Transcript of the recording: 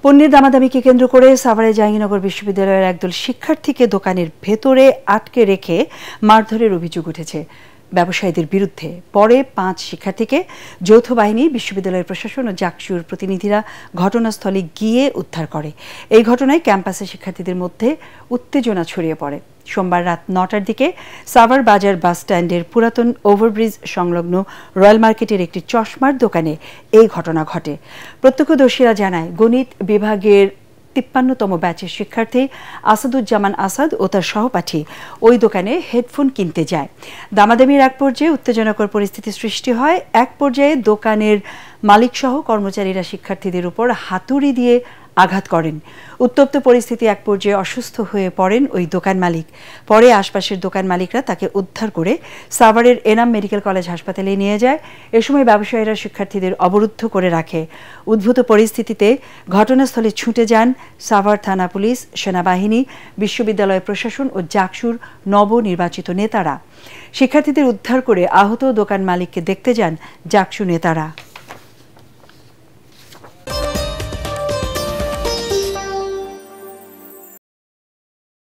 পণ্যের দামাদামিকে কেন্দ্র করে সাভারে জাহাঙ্গীরনগর বিশ্ববিদ্যালয়ের একদল শিক্ষার্থীকে দোকানের ভেতরে আটকে রেখে মারধরের অভিযোগ উঠেছে ব্যবসায়ীদের বিরুদ্ধে। পরে 5 শিক্ষার্থীকে যৌথ বাহিনী, বিশ্ববিদ্যালয়ের প্রশাসন ও জাকসুর প্রতিনিধিরা ঘটনাস্থলে গিয়ে উদ্ধার করে। এই ঘটনায় ক্যাম্পাসে শিক্ষার্থীদের মধ্যে উত্তেজনা ছড়িয়ে পড়ে। সোমবার রাত 9টার দিকে সাভার বাজার বাস স্ট্যান্ডের পুরাতন ওভারব্রিজ সংলগ্ন রয়্যাল মার্কেটের একটি চশমার দোকানে এই ঘটনা ঘটে। প্রত্যক্ষদর্শীরা জানায়, গণিত বিভাগের 53তম ব্যাচের শিক্ষার্থী আসাদুজ্জামান আসাদ ও তার সহপাঠী ওই দোকানে হেডফোন কিনতে যায়। দামাদামির এক পর্যায়ে উত্তেজনাকর পরিস্থিতি সৃষ্টি হয়। এক পর্যায়ে দোকানের মালিকসহ কর্মচারীরা শিক্ষার্থীদের উপর হাতুড়ি দিয়ে আঘাত করেন। উত্তপ্ত পরিস্থিতি এক পর্যায়ে অসুস্থ হয়ে পড়েন ওই দোকান মালিক। পরে আশপাশের দোকান মালিকরা তাকে উদ্ধার করে সাভারের এনাম মেডিকেল কলেজ হাসপাতালে নিয়ে যায়। এ সময় ব্যবসায়ীরা শিক্ষার্থীদের অবরুদ্ধ করে রাখে। উদ্ভূত পরিস্থিতিতে ঘটনাস্থলে ছুটে যান সাভার থানা পুলিশ, সেনাবাহিনী, বিশ্ববিদ্যালয় প্রশাসন ও জাকসুর নবনির্বাচিত নেতারা। শিক্ষার্থীদের উদ্ধার করে আহত দোকান মালিককে দেখতে যান জাকসু নেতারা।